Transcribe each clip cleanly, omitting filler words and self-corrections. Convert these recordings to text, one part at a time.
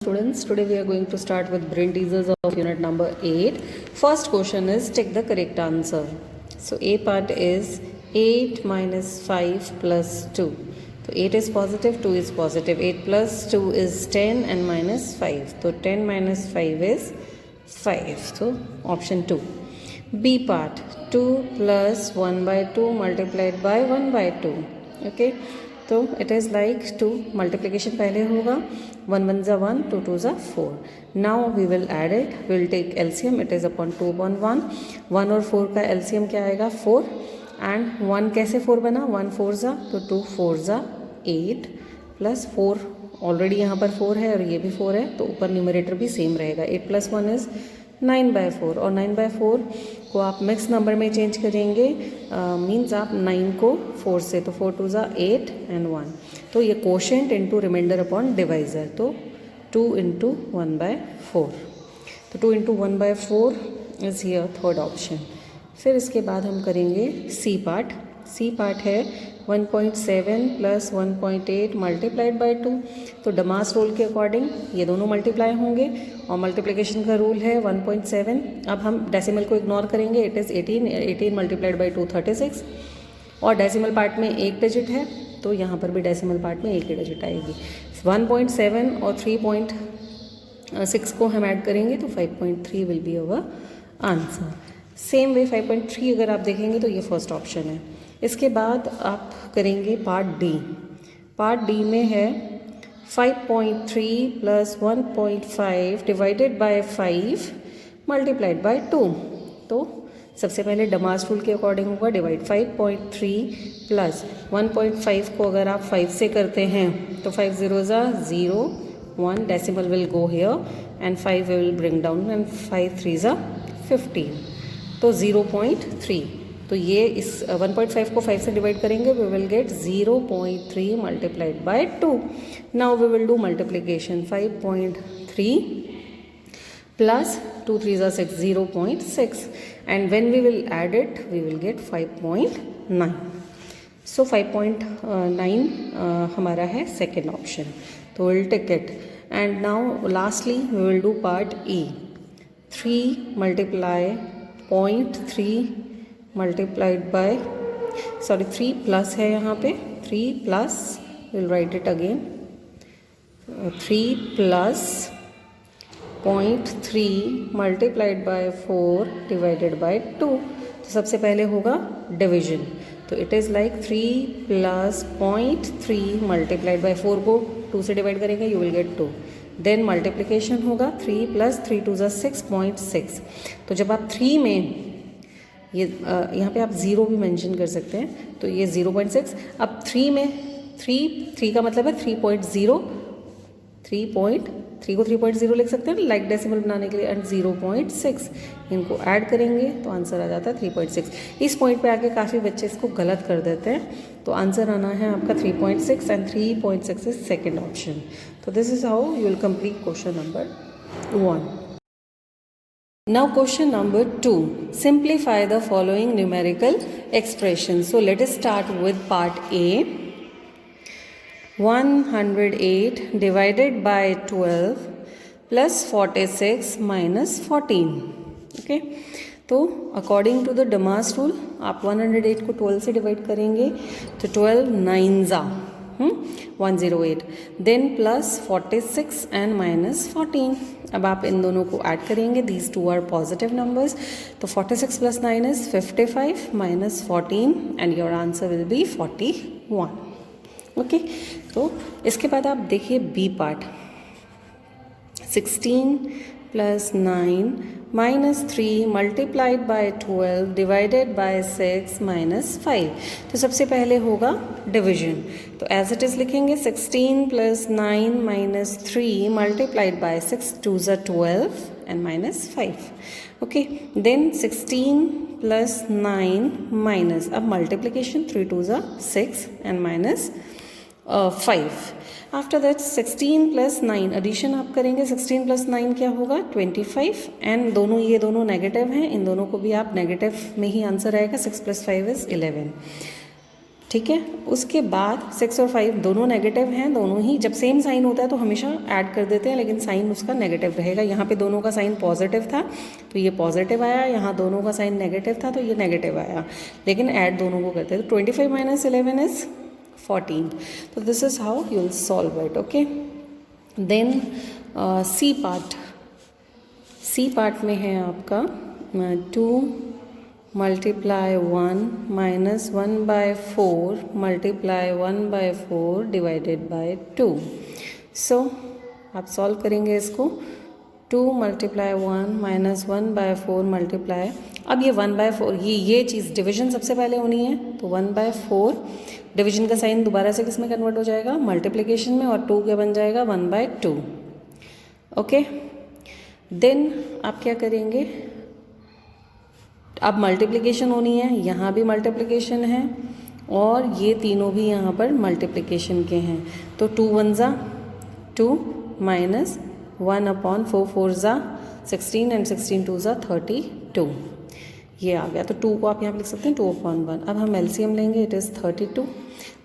Students, today we are going to start with brain teasers of unit number 8. First question is take the correct answer. So A part is 8 minus 5 plus 2. So 8 is positive, 2 is positive. 8 plus 2 is 10 and minus 5. So 10 minus 5 is 5. So option 2. B part 2 plus 1 by 2 multiplied by 1 by 2. Okay. तो it is like 2 multiplication पहले होगा 1 1 ज़ा 1 2 2 ज़ा 4. Now we will add it, will take LCM. It is upon 2 upon 1. 1 और 4 का LCM क्या आएगा 4. And 1 कैसे 4 बना 1 4 ज़ा तो 2 4 ज़ा 8 प्लस 4 ऑलरेडी यहाँ पर 4 है और ये भी 4 है तो ऊपर न्यूमरेटर भी सेम रहेगा. 8 प्लस 1 इज़ 9/4 और 9/4 को आप मिक्स नंबर में चेंज करेंगे मीन्स आप 9 को 4 से तो 4 2 ज़ा 8 एंड 1. तो ये quotient into remainder upon divisor तो 2 इंटू 1/4. तो 2 into 1/4 is here third option. फिर इसके बाद हम करेंगे सी पार्ट. सी पार्ट है 1.7 प्लस 1.8 मल्टीप्लाइड बाई 2. तो डमास रूल के अकॉर्डिंग ये दोनों मल्टीप्लाई होंगे और मल्टीप्लिकेशन का रूल है 1.7. अब हम डेसिमल को इग्नोर करेंगे. इट इज़ 18 मल्टीप्लाइड बाई 2 36 और डेसिमल पार्ट में एक डिजिट है तो यहाँ पर भी डेसिमल पार्ट में एक ही डिजिट आएगी. 1.7 और 3.6 को हम ऐड करेंगे तो 5.3 will be our answer. Same way 5.3 अगर आप देखेंगे तो ये फर्स्ट ऑप्शन है. इसके बाद आप करेंगे पार्ट डी. पार्ट डी में है 5.3 plus 1.5 divided by 5 multiplied by 2. तो सबसे पहले डमास रूल के अकॉर्डिंग होगा डिवाइड. 5.3 प्लस 1.5 को अगर आप 5 से करते हैं तो 5 0 ज़ा 0 1 decimal will go here and 5 will bring down and 5 3 ज़ा 15 तो 0.3. तो ये इस 1.5 को 5 से डिवाइड करेंगे we will get 0.3 multiplied by 2. Now we will do multiplication. 5.3 plus 2 3 ज़ा 6 0.6 and when we will add it we will get 5.9. So 5.9 हमारा है सेकेंड ऑप्शन. तो will take it. And now lastly we will do part E. 3 multiply 0.3 multiplied by 3 plus है यहाँ पे 3 plus will write it again 3 plus 0.3 multiplied by 4 divided by 2. तो सबसे पहले होगा डिवीजन. तो it is like 3 plus 0.3 multiplied by 4 को 2 से डिवाइड करेंगे you will get 2. Then multiplication होगा 3 प्लस 3 2 ज़ा 6.6. तो जब आप 3 में ये यहाँ पे आप 0 भी मेंशन कर सकते हैं तो ये 0.6. अब 3 में 3 का मतलब है 3.0 3 को 3.0 लिख सकते हैं लाइक डेसिमल बनाने के लिए एंड 0.6 इनको ऐड करेंगे तो आंसर आ जाता है 3.6. इस पॉइंट पे आके काफ़ी बच्चे इसको गलत कर देते हैं तो आंसर आना है आपका 3.6 एंड 3.6 इज सेकेंड ऑप्शन. तो this is how you will complete question number 1. Now question number 2. Simplify the following numerical expressions. So let us start with part A. 108 divided by 12 plus 46 minus 14. Okay. तो according to the DMAS rule आप 108 को 12 से divide करेंगे तो 12 9 ज़ा 108. Then plus 46 and minus 14. अब आप इन दोनों को ऐड करेंगे. These two are positive numbers. तो 46 plus 9 is 55 minus 14 and your answer will be 41. Okay. तो इसके बाद आप देखिए B part. 16 plus 9 minus 3 multiplied by 12 divided by 6 minus 5. तो सबसे पहले होगा डिवीजन. तो एज इट इज़ लिखेंगे 16 प्लस 9 माइनस 3 मल्टीप्लाइड बाय 6 2 ज़ा 12 and minus 5. Okay. Then 16 plus 9 minus अब मल्टीप्लिकेशन 3 2 ज़ा 6 and minus 5. After that 16 plus 9 addition आप करेंगे. 16 प्लस 9 क्या होगा 25 एंड ये दोनों नेगेटिव हैं. इन दोनों को भी आप नेगेटिव में ही आंसर आएगा. 6 प्लस 5 इज़ 11. ठीक है। उसके बाद 6 और 5 दोनों नेगेटिव हैं, दोनों ही जब सेम साइन होता है तो हमेशा ऐड कर देते हैं, लेकिन साइन उसका नेगेटिव रहेगा। यहाँ पे दोनों का साइन पॉजिटिव था तो ये पॉजिटिव आया, यहाँ दोनों का साइन नेगेटिव था तो ये नेगेटिव आया, लेकिन ऐड दोनों को करते हैं तो 25 माइनस 11 इज 14। तो this is how you will solve it. Okay, then C part में है आपका 2 multiply 1 minus 1/4 multiply 1/4 divided by 2। So आप सॉल्व करेंगे इसको। 2 मल्टीप्लाई 1 माइनस 1/4 मल्टीप्लाई, अब ये 1/4 ये चीज़ डिवीजन सबसे पहले होनी है, तो 1/4 डिवीजन का साइन दोबारा से किस में कन्वर्ट हो जाएगा, मल्टीप्लिकेशन में, और 2 क्या बन जाएगा 1/2। ओके, देन आप क्या करेंगे, अब मल्टीप्लिकेशन होनी है, यहाँ भी मल्टीप्लिकेशन है और ये तीनों भी यहाँ पर मल्टीप्लिकेशन के हैं, तो 2 1 ज़ा 2 माइनस 1/4 4 ज़ा 16 एंड 16 2 ज़ा 32, ये आ गया। तो 2 को आप यहाँ पे लिख सकते हैं 2/1। अब हम एलसीएम लेंगे, इट इज़ 32।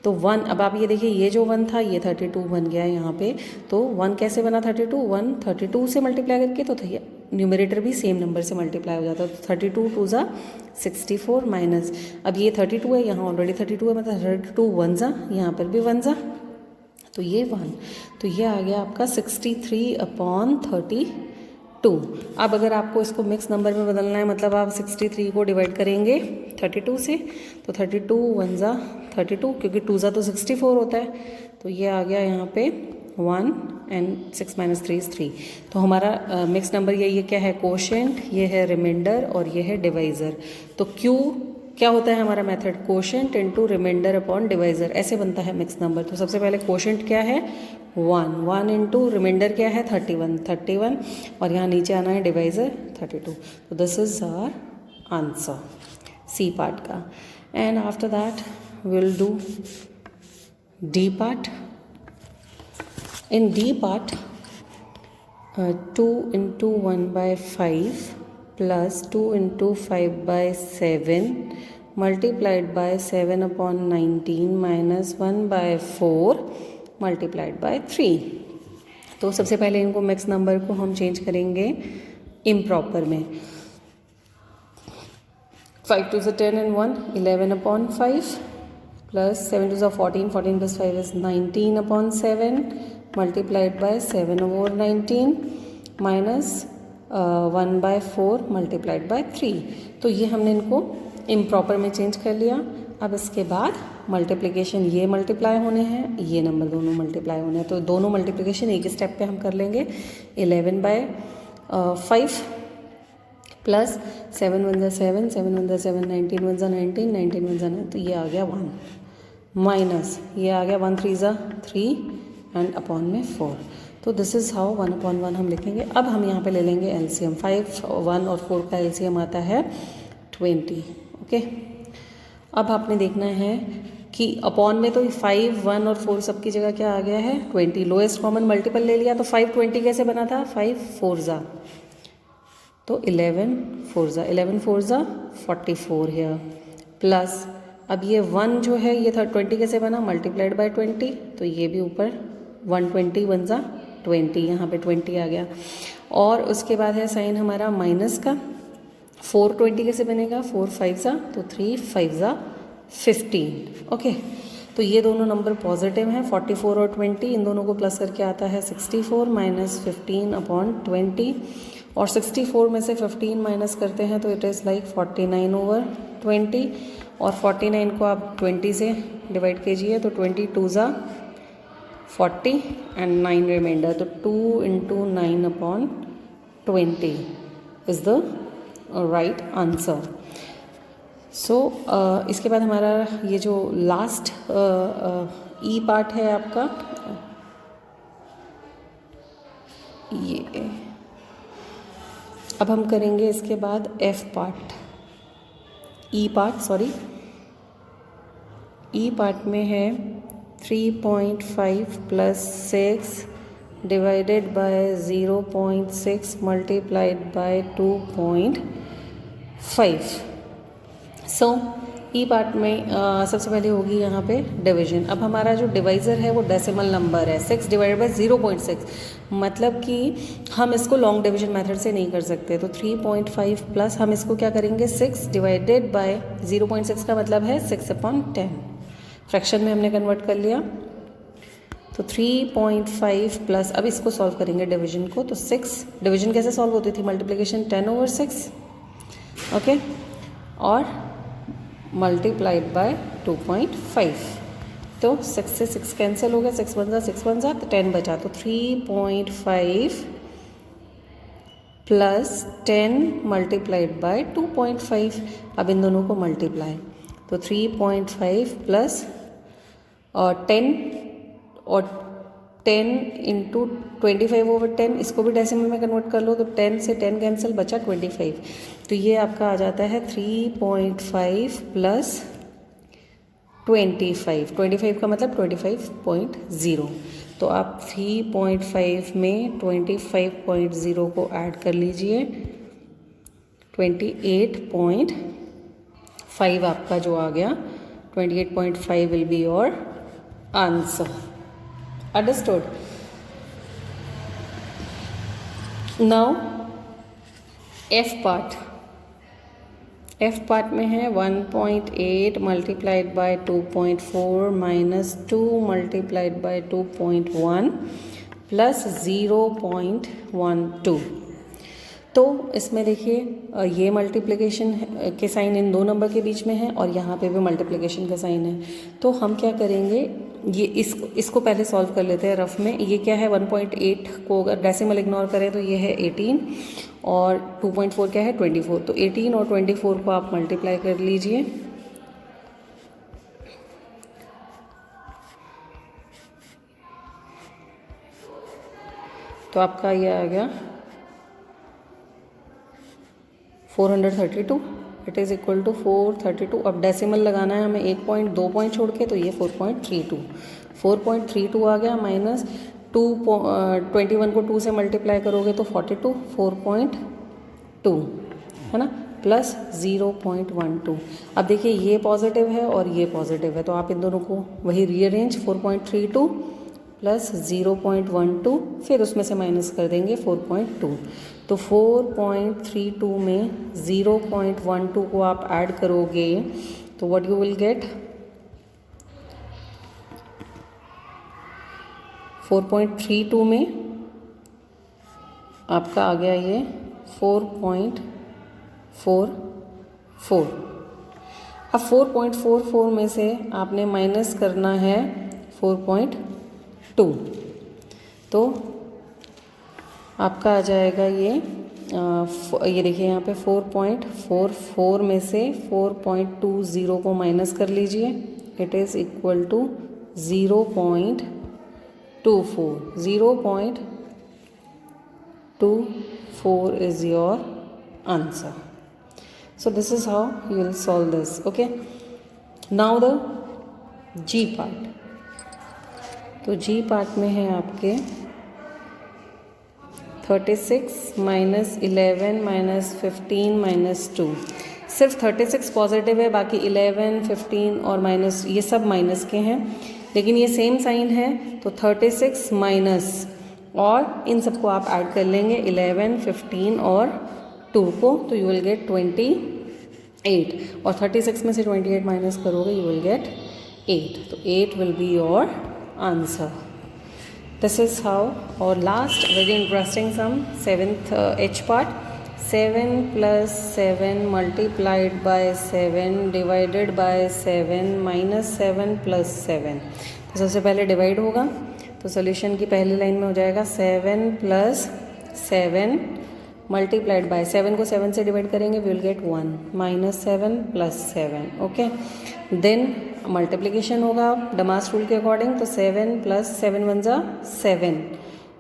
तो 1, अब आप ये देखिए ये जो 1 था ये 32 बन गया है यहाँ पे। तो 1 कैसे बना 32, 1 32 से मल्टीप्लाई करके, तो न्यूमरेटर भी सेम नंबर से मल्टीप्लाई हो जाता है, तो 32 2 ज़ा 64 माइनस, अब ये 32 है, यहाँ ऑलरेडी 32 है, मतलब 32 1 ज़ा, यहाँ पर भी 1 ज़ा, तो ये 1, तो ये आ गया आपका 63/32। अब अगर आपको इसको मिक्स नंबर में बदलना है, मतलब आप 63 को डिवाइड करेंगे 32 से, तो 32 1 ज़ा 32, क्योंकि 2 ज़ा तो 64 होता है, तो ये आ गया यहाँ पे 1 एंड 6 माइनस 3 इज़ 3। तो हमारा मिक्स नंबर ये क्या है, कोशेंट, ये है रिमाइंडर और ये है डिवाइज़र। तो क्यू क्या होता है हमारा method, quotient into remainder upon divisor, ऐसे बनता है मिक्स नंबर। तो सबसे पहले कोशेंट क्या है 1 इंटू रिमाइंडर क्या है 31 और यहाँ नीचे आना है डिवाइज़र 32। तो this is our answer C part का। And after that will do D part. In D part, 2 into 1/5 plus 2 into 5/7 multiplied by 7/19 minus 1/4 multiplied by 3। तो सबसे पहले इनको मिक्स नंबर को हम चेंज करेंगे इम्प्रॉपर में। 5 2 10 and 1 11/5 plus 7 2 14 14 plus 5 is 19/7 multiplied by 7/19 minus 1/4 multiplied by 3। तो ये हमने इनको इम्प्रॉपर में चेंज कर लिया। अब इसके बाद मल्टीप्लिकेशन ये मल्टीप्लाई होने हैं, ये नंबर दोनों मल्टीप्लाई होने हैं, तो दोनों मल्टीप्लिकेशन एक स्टेप पे हम कर लेंगे। 11/5 प्लस 7 1 ज़ा 7 7 1 ज़ा 7 19 1 ज़ा 19 19 1 ज़ा 9, तो ये आ गया 1 माइनस ये आ गया 1 3 ज़ा 3 एंड अपॉन में 4। तो दिस इज़ हाउ 1/1 हम लिखेंगे। अब हम यहाँ पे ले लेंगे एलसीएम। 5 1 और 4 का एलसीएम आता है 20। ओके, अब आपने देखना है कि अपॉन में तो 5 1 और 4 सबकी जगह क्या आ गया है 20, लोएस्ट कॉमन मल्टीपल ले लिया। तो 5 20 कैसे बना था 5 4 ज़ा, तो 11 4 ज़ा 11 4 ज़ा 44 है, प्लस अब ये 1 जो है ये 20 कैसे बना मल्टीप्लाइड बाय 20, तो ये भी ऊपर 120 1 ज़ा 20, यहाँ पे 20 आ गया। और उसके बाद है साइन हमारा माइनस का। 4 20 कैसे बनेगा 4 5 ज़ा, तो 3 5 ज़ा 15। ओके, तो ये दोनों नंबर पॉजिटिव हैं 44 और 20, इन दोनों को प्लस करके आता है 64 माइनस 15/20, और 64 में से 15 माइनस करते हैं तो इट इज़ लाइक 49/20, और 49 को आप 20 से डिवाइड कीजिए तो 22 ज़ा 40 एंड 9 रिमाइंडर, तो 2 into 9/20 is the right answer. So इसके बाद हमारा ये जो लास्ट ई पार्ट है आपका, ये अब हम करेंगे इसके बाद एफ पार्ट, ई पार्ट में है 3.5 plus 6 divided by 0.6 multiplied by 2.5। So E part में सबसे पहले होगी यहाँ पे डिवीजन। अब हमारा जो डिवाइज़र है वो डेसिमल नंबर है 6 डिवाइडेड बाई 0.6, मतलब कि हम इसको लॉन्ग डिवीजन मेथड से नहीं कर सकते। तो 3.5 प्लस हम इसको क्या करेंगे 6 डिवाइडेड बाय 0.6 का मतलब है 6/10, फ्रैक्शन में हमने कन्वर्ट कर लिया। तो 3.5 प्लस, अब इसको सॉल्व करेंगे डिवीजन को। तो 6 डिवीजन कैसे सॉल्व होती थी, मल्टीप्लिकेशन 10/6, ओके, और मल्टीप्लाइड बाय 2.5। तो 6 से 6 कैंसिल हो गया, 6 1 जा तो 10 बचा। तो 3.5 प्लस 10 मल्टीप्लाइड बाय 2.5। अब इन दोनों को मल्टीप्लाई, तो 3.5 प्लस और 10 और 10 इंटू 25/10, इसको भी डेसिमल में कन्वर्ट कर लो। तो 10 से 10 कैंसिल, बचा 25। तो ये आपका आ जाता है 3.5 प्लस 25 का मतलब 25.0। तो आप 3.5 में 25.0 को ऐड कर लीजिए, 28.5 आपका जो आ गया, 28.5 will be your answer. Understood? Now F part में है 1.8 multiplied by 2.4 minus 2 multiplied by 2.1 plus 0.12। तो इसमें देखिए ये मल्टीप्लिकेशन के साइन इन दो नंबर के बीच में है और यहाँ पे भी मल्टीप्लिकेशन का साइन है। तो हम क्या करेंगे, ये इसको पहले सॉल्व कर लेते हैं रफ में। ये क्या है, 1.8 को अगर डेसिमल इग्नोर करें तो ये है 18 और 2.4 क्या है 24। तो 18 और 24 को आप मल्टीप्लाई कर लीजिए। तो आपका ये आ गया 432, इट इज़ इक्वल टू 432। अब डेसिमल लगाना है हमें 1 पॉइंट 2 पॉइंट छोड़ के, तो ये 4.32 आ गया, माइनस 21 को 2 से मल्टीप्लाई करोगे तो 42, 4.2 है ना, प्लस 0.12। अब देखिए ये पॉजिटिव है और ये पॉजिटिव है, तो आप इन दोनों को वही रीअरेंज, 4.32 प्लस 0.12, फिर उसमें से माइनस कर देंगे 4.2। तो 4.32 में 0.12 को आप ऐड करोगे तो व्हाट यू विल गेट, 4.32 में आपका आ गया ये 4.44। अब 4.44 में से आपने माइनस करना है 4.2, तो आपका आ जाएगा ये देखिए यहाँ पे 4.44 में से 4.20 को माइनस कर लीजिए, it is equal to 0.24 is your answer. So this is how you will solve this. Okay, now the G part. तो G पार्ट में है आपके 36 माइनस 11 माइनस 15 माइनस 2। सिर्फ 36 पॉजिटिव है, बाकी 11, 15 और माइनस ये सब माइनस के हैं, लेकिन ये सेम साइन है। तो 36 माइनस और इन सबको आप ऐड कर लेंगे 11, 15 और 2 को, तो यू विल गेट 28। और 36 में से 28 माइनस करोगे यू विल गेट 8। तो 8 will be your answer. This is how. और last very interesting sum, 7th H part, 7 plus 7 multiplied by 7 divided by 7 minus 7 plus 7। तो सबसे पहले डिवाइड होगा, तो सोल्यूशन की पहली लाइन में हो जाएगा 7 प्लस 7 मल्टीप्लाइड बाय 7 को 7 से डिवाइड करेंगे we will get 1 minus 7 plus 7। Okay, then multiplication होगा डमास रूल के अकॉर्डिंग, तो 7 प्लस 7 1 जा 7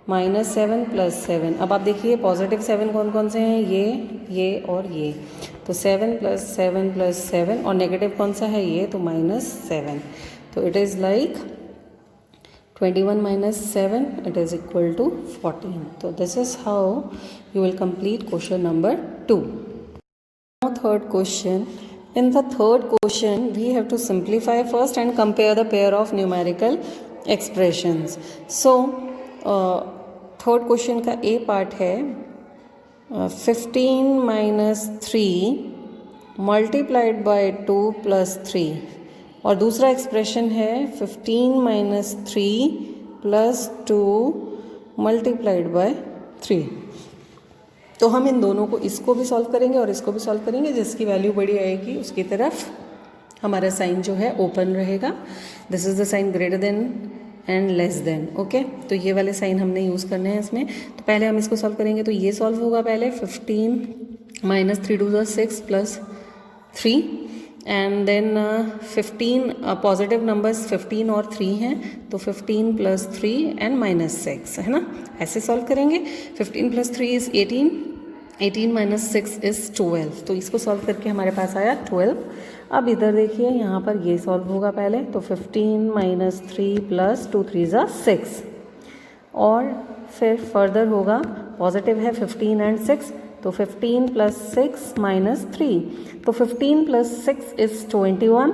माइनस 7 प्लस 7। अब आप देखिए पॉजिटिव 7 कौन कौन से हैं, ये और ये, तो 7 प्लस 7 प्लस 7, और नेगेटिव कौन सा है ये, तो माइनस 7। तो it is like 21 minus 7, it is equal to 14. So this is how you will complete question number 2. Now third question, In the third question, we have to simplify first and compare the pair of numerical expressions. So, third question का A part है 15 minus 3 multiplied by 2 plus 3 और दूसरा expression है 15 minus 3 plus 2 multiplied by 3. तो हम इन दोनों को इसको भी सॉल्व करेंगे और इसको भी सॉल्व करेंगे. जिसकी वैल्यू बड़ी आएगी उसकी तरफ हमारा साइन जो है ओपन रहेगा. This is the sign greater than and less than. Okay, तो ये वाले साइन हमने यूज़ करने हैं इसमें. तो पहले हम इसको सॉल्व करेंगे. तो ये सॉल्व होगा पहले 15 minus 3 2 6 plus 3 and then 15 positive numbers 15 और 3 हैं तो 15 प्लस 3 एंड माइनस 6 है ना. ऐसे सॉल्व करेंगे. 15 प्लस 3 इज़ 18, 18 माइनस 6 इज़ 12. तो इसको सॉल्व करके हमारे पास आया 12. अब इधर देखिए यहाँ पर ये सॉल्व होगा पहले. तो 15 माइनस 3 प्लस 2 3 ज़ा 6 और फिर फर्दर होगा पॉजिटिव है 15 एंड 6 तो 15 प्लस 6 माइनस 3 तो 15 प्लस 6 इज़ 21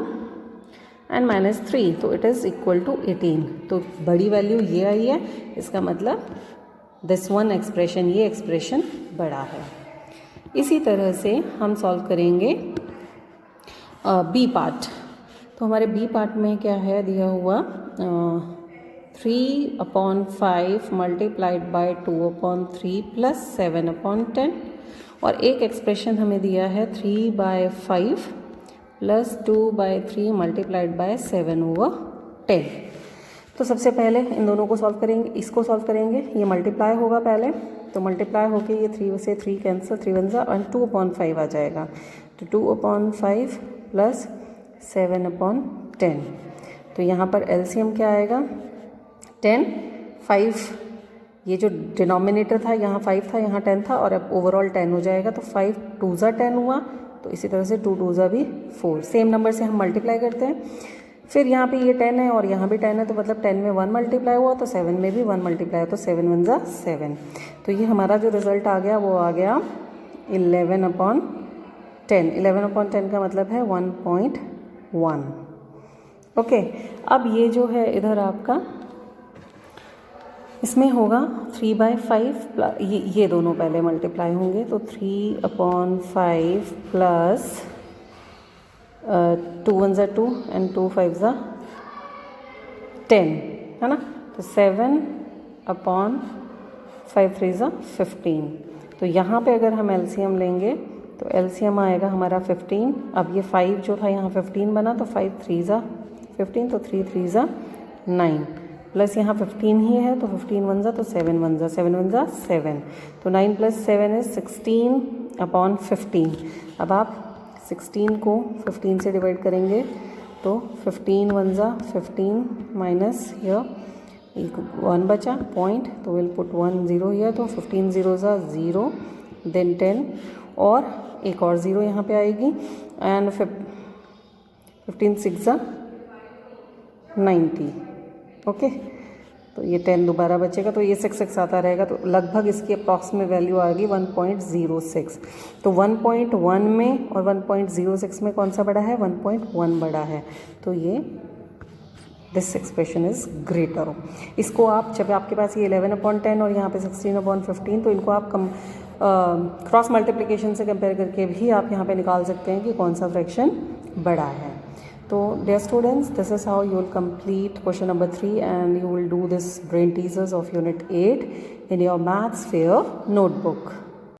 एंड माइनस 3 तो इट इज़ इक्वल टू 18. तो बड़ी वैल्यू ये आई है. इसका मतलब दिस वन एक्सप्रेशन, ये एक्सप्रेशन बड़ा है. इसी तरह से हम सॉल्व करेंगे बी पार्ट. तो हमारे बी पार्ट में क्या है दिया हुआ 3/5 मल्टीप्लाइड बाय 2/3 प्लस 7/10 और एक एक्सप्रेशन हमें दिया है 3/5 प्लस 2/3 मल्टीप्लाइड बाय 7/10. तो सबसे पहले इन दोनों को सॉल्व करेंगे. इसको सॉल्व करेंगे. ये मल्टीप्लाई होगा पहले तो मल्टीप्लाई होके ये 3 से 3 कैंसिल 3 1 और 2/5 आ जाएगा. तो 2/5 प्लस 7/10. तो यहाँ पर एलसीएम क्या आएगा 10 5. ये जो डिनोमिनेटर था यहाँ 5 था यहाँ 10 था और अब ओवरऑल 10 हो जाएगा. तो 5 2 ज़ा 10 हुआ. तो इसी तरह से 2 2 ज़ा भी 4. सेम नंबर से हम मल्टीप्लाई करते हैं. फिर यहाँ पे ये 10 है और यहाँ भी 10 है तो मतलब 10 में 1 मल्टीप्लाई हुआ तो 7 में भी 1 मल्टीप्लाई हुआ तो 7 1 ज़ा 7. तो ये हमारा जो रिज़ल्ट आ गया वो आ गया 11/10. 11/10 का मतलब है 1.1. ओके, अब ये जो है इधर आपका इसमें होगा 3/5 ये दोनों पहले मल्टीप्लाई होंगे तो 3/5 प्लस 2 1 ज़ा 2 एंड 2 5 ज़ा 10 है ना. तो 7/5 3 ज़ा 15. तो यहाँ पे अगर हम एलसीएम लेंगे तो एलसीएम आएगा हमारा 15. अब ये 5 जो था यहाँ 15 बना तो 5 3 ज़ा 15 तो 3 3 ज़ा 9 प्लस यहाँ 15 ही है तो 15 1 ज़ा तो 7 1 ज़ा 7 1 ज़ा 7. तो 9 प्लस 7 इज़ 16/15. अब आप 16 को 15 से डिवाइड करेंगे तो 15 1 ज़ा 15 माइनस यह 1 बचा पॉइंट तो विल पुट 1 0 हियर. तो 15 0 ज़ा 0 देन 10 और एक और 0 यहाँ पे आएगी एंड 15 6 ज़ा 90. ओके, तो ये 10 दोबारा बचेगा तो ये 6 6 आता रहेगा. तो लगभग इसकी अप्रॉक्सीमेट वैल्यू आएगी 1.06. तो 1.1 में और 1.06 में कौन सा बड़ा है 1.1 बड़ा है. तो ये दिस एक्सप्रेशन इज़ ग्रेटर. इसको आप जब आपके पास ये 11/10 और यहाँ पे 16/15 तो इनको आप क्रॉस मल्टीप्लिकेशन से कंपेयर करके भी आप यहाँ पे निकाल सकते हैं कि कौन सा फ्रैक्शन बड़ा है. So dear students, this is how you will complete question number 3 and you will do this brain teasers of unit 8 in your maths fair notebook.